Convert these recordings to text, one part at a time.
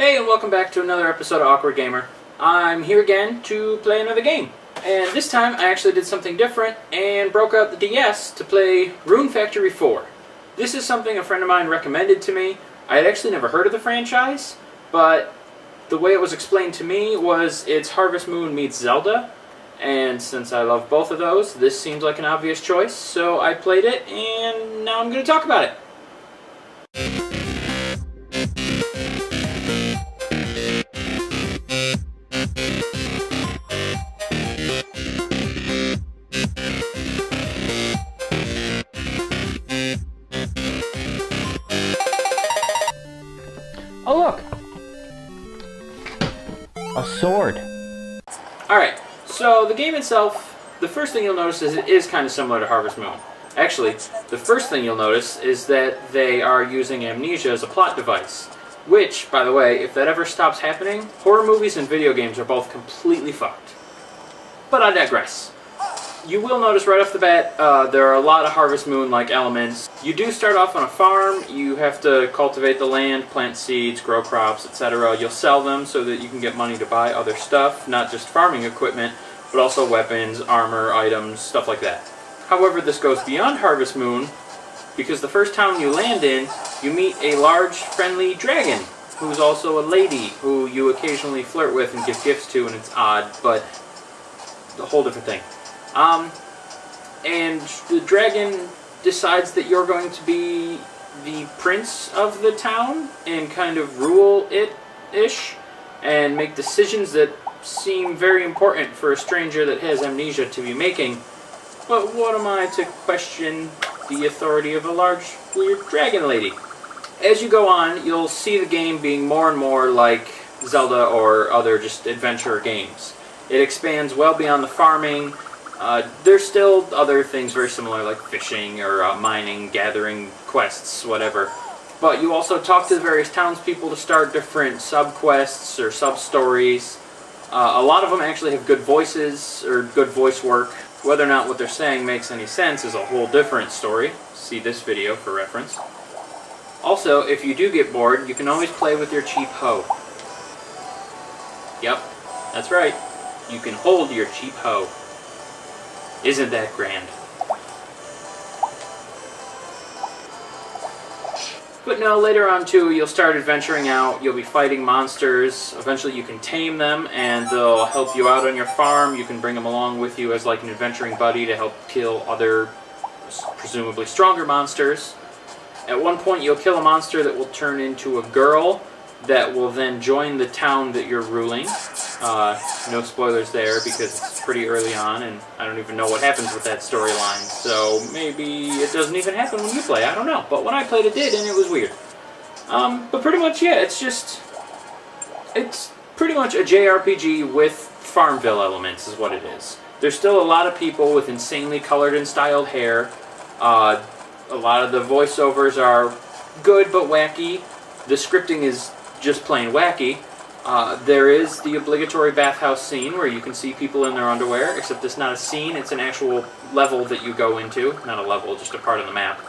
Hey, and welcome back to another episode of Awkward Gamer. I'm here again to play another game. And this time I actually did something different and broke out the DS to play Rune Factory 4. This is something a friend of mine recommended to me. I had actually never heard of the franchise, but the way it was explained to me was it's Harvest Moon meets Zelda. And since I love both of those, this seems like an obvious choice, so I played it and now I'm going to talk about it. Oh look! A sword. Alright, so the game itself, the first thing you'll notice is it is kind of similar to Harvest Moon. Actually, the first thing you'll notice is that they are using amnesia as a plot device. Which, by the way, if that ever stops happening, horror movies and video games are both completely fucked. But I digress. You will notice right off the bat, there are a lot of Harvest Moon-like elements. You do start off on a farm, you have to cultivate the land, plant seeds, grow crops, etc. You'll sell them so that you can get money to buy other stuff, not just farming equipment, but also weapons, armor, items, stuff like that. However, this goes beyond Harvest Moon, because the first town you land in, you meet a large, friendly dragon, who's also a lady, who you occasionally flirt with and give gifts to, and it's odd, but a whole different thing. And the dragon decides that you're going to be the prince of the town and kind of rule it-ish and make decisions that seem very important for a stranger that has amnesia to be making. But what am I to question the authority of a large, weird dragon lady? As you go on, you'll see the game being more and more like Zelda or other just adventure games. It expands well beyond the farming. There's still other things very similar, like fishing or mining, gathering quests, whatever. But you also talk to the various townspeople to start different sub-quests or sub-stories. A lot of them actually have good voices or good voice work. Whether or not what they're saying makes any sense is a whole different story. See this video for reference. Also, if you do get bored, you can always play with your cheap hoe. Yep, that's right. You can hold your cheap hoe. Isn't that grand? But no, later on too, you'll start adventuring out, you'll be fighting monsters, eventually you can tame them, and they'll help you out on your farm. You can bring them along with you as like an adventuring buddy to help kill other, presumably stronger monsters. At one point you'll kill a monster that will turn into a girl that will then join the town that you're ruling. No spoilers there because it's pretty early on and I don't even know what happens with that storyline. So maybe it doesn't even happen when you play, I don't know. But when I played it did and it was weird. But pretty much, yeah, it's pretty much a JRPG with Farmville elements is what it is. There's still a lot of people with insanely colored and styled hair. A lot of the voiceovers are good but wacky. The scripting is just plain wacky. There is the obligatory bathhouse scene where you can see people in their underwear, except it's not a scene, it's an actual level that you go into. Not a level, just a part of the map.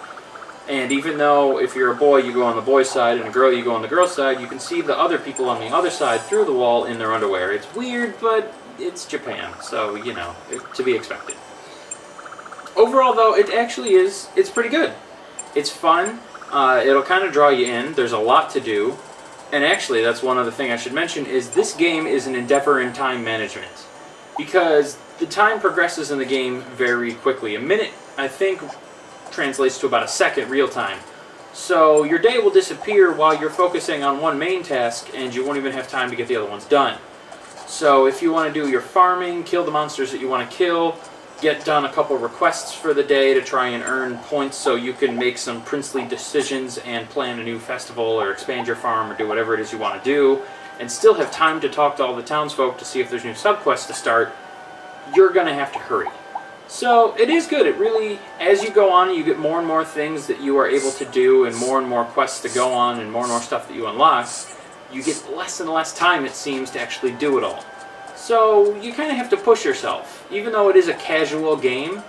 And even though if you're a boy you go on the boy's side and a girl you go on the girl's side, you can see the other people on the other side through the wall in their underwear. It's weird, but it's Japan, so, you know, to be expected. Overall, though, it actually is, it's pretty good. It's fun, it'll kind of draw you in, there's a lot to do. And actually, that's one other thing I should mention, is this game is an endeavor in time management. Because the time progresses in the game very quickly. A minute, I think, translates to about a second real time. So your day will disappear while you're focusing on one main task, and you won't even have time to get the other ones done. So if you want to do your farming, kill the monsters that you want to kill, get done a couple requests for the day to try and earn points so you can make some princely decisions and plan a new festival or expand your farm or do whatever it is you want to do, and still have time to talk to all the townsfolk to see if there's new subquests to start, you're going to have to hurry. So it is good. It really, as you go on, you get more and more things that you are able to do and more quests to go on and more stuff that you unlock. You get less and less time, it seems, to actually do it all. So you kind of have to push yourself. Even though it is a casual game,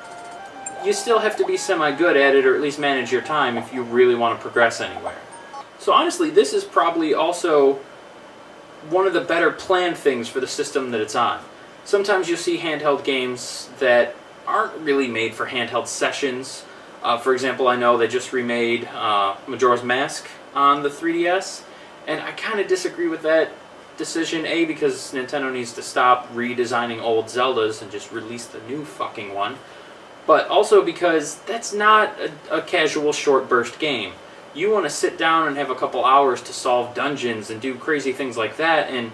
you still have to be semi-good at it, or at least manage your time if you really want to progress anywhere. So honestly, this is probably also one of the better planned things for the system that it's on. Sometimes you'll see handheld games that aren't really made for handheld sessions. For example, I know they just remade Majora's Mask on the 3DS, and I kind of disagree with that decision. A, because Nintendo needs to stop redesigning old Zeldas and just release the new fucking one. But also because that's not a casual short burst game. You want to sit down and have a couple hours to solve dungeons and do crazy things like that, and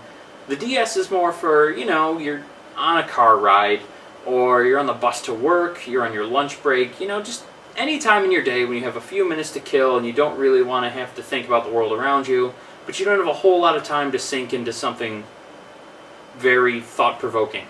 the DS is more for, you know, you're on a car ride, or you're on the bus to work, you're on your lunch break, you know, just any time in your day when you have a few minutes to kill and you don't really want to have to think about the world around you, but you don't have a whole lot of time to sink into something very thought-provoking.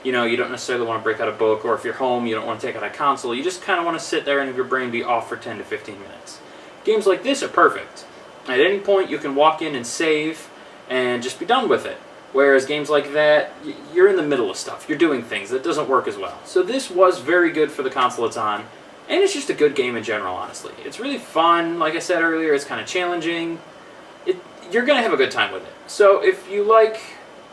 You know, you don't necessarily want to break out a book, or if you're home, you don't want to take out a console. You just kind of want to sit there and have your brain be off for 10 to 15 minutes. Games like this are perfect. At any point, you can walk in and save and just be done with it. Whereas games like that, you're in the middle of stuff. You're doing things. That doesn't work as well. So this was very good for the console it's on. And it's just a good game in general, honestly. It's really fun. Like I said earlier, it's kind of challenging. You're going to have a good time with it. So if you like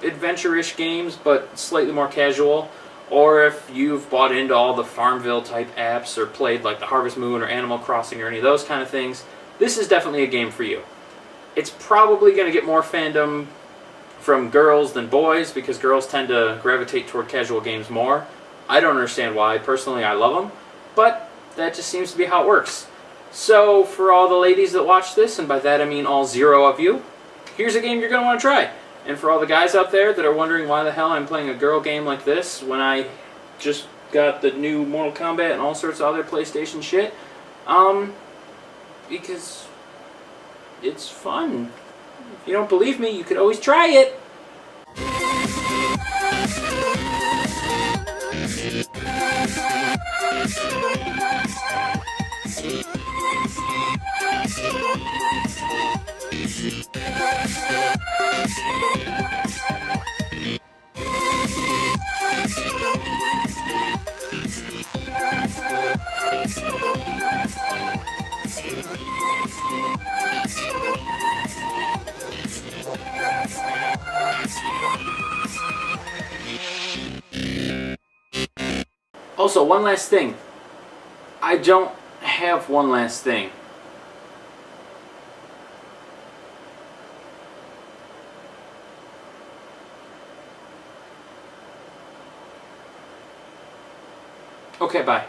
adventure-ish games, but slightly more casual, or if you've bought into all the Farmville-type apps, or played like the Harvest Moon or Animal Crossing or any of those kind of things, this is definitely a game for you. It's probably going to get more fandom from girls than boys, because girls tend to gravitate toward casual games more. I don't understand why. Personally, I love them, but that just seems to be how it works. So, for all the ladies that watch this, and by that I mean all 0 of you, here's a game you're going to want to try. And for all the guys out there that are wondering why the hell I'm playing a girl game like this when I just got the new Mortal Kombat and all sorts of other PlayStation shit, because it's fun. If you don't believe me, you could always try it. Also, one last thing. I don't have one last thing. Okay, bye.